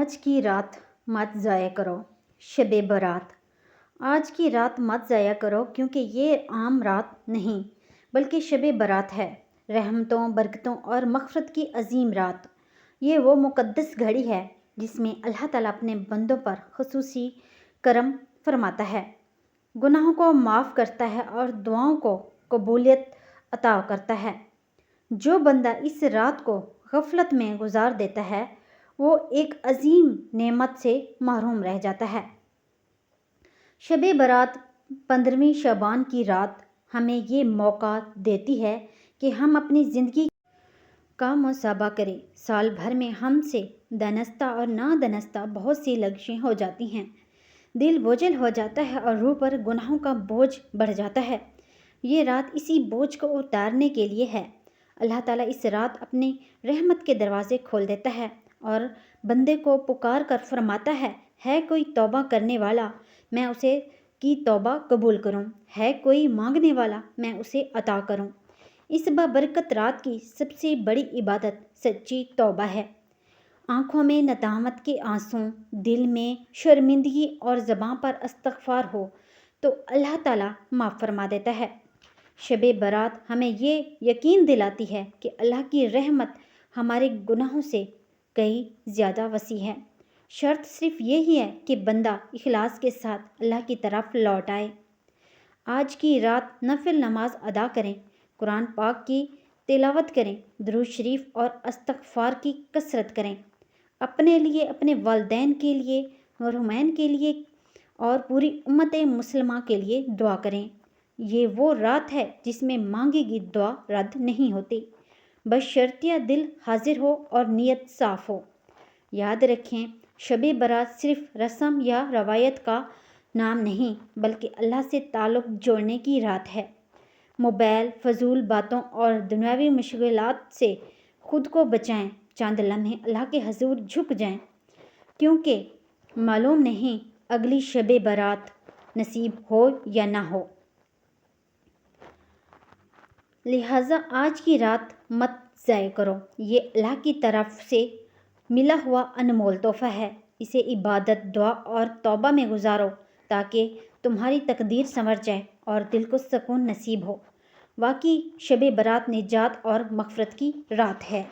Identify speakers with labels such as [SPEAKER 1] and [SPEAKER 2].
[SPEAKER 1] آج کی رات مت ضائع کرو۔ شب برات۔ آج کی رات مت ضائع کرو کیونکہ یہ عام رات نہیں بلکہ شب برات ہے، رحمتوں، برکتوں اور مغفرت کی عظیم رات۔ یہ وہ مقدس گھڑی ہے جس میں اللہ تعالیٰ اپنے بندوں پر خصوصی کرم فرماتا ہے، گناہوں کو معاف کرتا ہے اور دعاؤں کو قبولیت عطا کرتا ہے۔ جو بندہ اس رات کو غفلت میں گزار دیتا ہے وہ ایک عظیم نعمت سے محروم رہ جاتا ہے۔ شب برات 15ویں شعبان کی رات ہمیں یہ موقع دیتی ہے کہ ہم اپنی زندگی کا محاسبہ کریں۔ سال بھر میں ہم سے دانستہ اور نادانستہ بہت سی لغزشیں ہو جاتی ہیں، دل بوجھل ہو جاتا ہے اور روح پر گناہوں کا بوجھ بڑھ جاتا ہے۔ یہ رات اسی بوجھ کو اتارنے کے لیے ہے۔ اللہ تعالیٰ اس رات اپنی رحمت کے دروازے کھول دیتا ہے اور بندے کو پکار کر فرماتا ہے کوئی توبہ کرنے والا میں اسے کی توبہ قبول کروں، ہے کوئی مانگنے والا میں اسے عطا کروں۔ اس بابرکت رات کی سب سے بڑی عبادت سچی توبہ ہے۔ آنکھوں میں ندامت کے آنسوں، دل میں شرمندگی اور زباں پر استغفار ہو تو اللہ تعالیٰ معاف فرما دیتا ہے۔ شب برات ہمیں یہ یقین دلاتی ہے کہ اللہ کی رحمت ہمارے گناہوں سے کئی زیادہ وسیع ہے۔ شرط صرف یہی ہے کہ بندہ اخلاص کے ساتھ اللہ کی طرف لوٹ آئے۔ آج کی رات نفل نماز ادا کریں، قرآن پاک کی تلاوت کریں، درود شریف اور استغفار کی کثرت کریں۔ اپنے لیے، اپنے والدین کے لیے، مرحومین کے لیے اور پوری امت مسلمہ کے لیے دعا کریں۔ یہ وہ رات ہے جس میں مانگی گئی دعا رد نہیں ہوتی، بشرطیہ دل حاضر ہو اور نیت صاف ہو۔ یاد رکھیں، شب برات صرف رسم یا روایت کا نام نہیں بلکہ اللہ سے تعلق جوڑنے کی رات ہے۔ موبائل، فضول باتوں اور دنیاوی مشغلات سے خود کو بچائیں، چند لمحے اللہ کے حضور جھک جائیں، کیونکہ معلوم نہیں اگلی شب برات نصیب ہو یا نہ ہو۔ لہٰذا آج کی رات مت ضائع کرو۔ یہ اللہ کی طرف سے ملا ہوا انمول تحفہ ہے۔ اسے عبادت، دعا اور توبہ میں گزارو تاکہ تمہاری تقدیر سنور جائے اور دل کو سکون نصیب ہو۔ واقعی شب برات نجات اور مغفرت کی رات ہے۔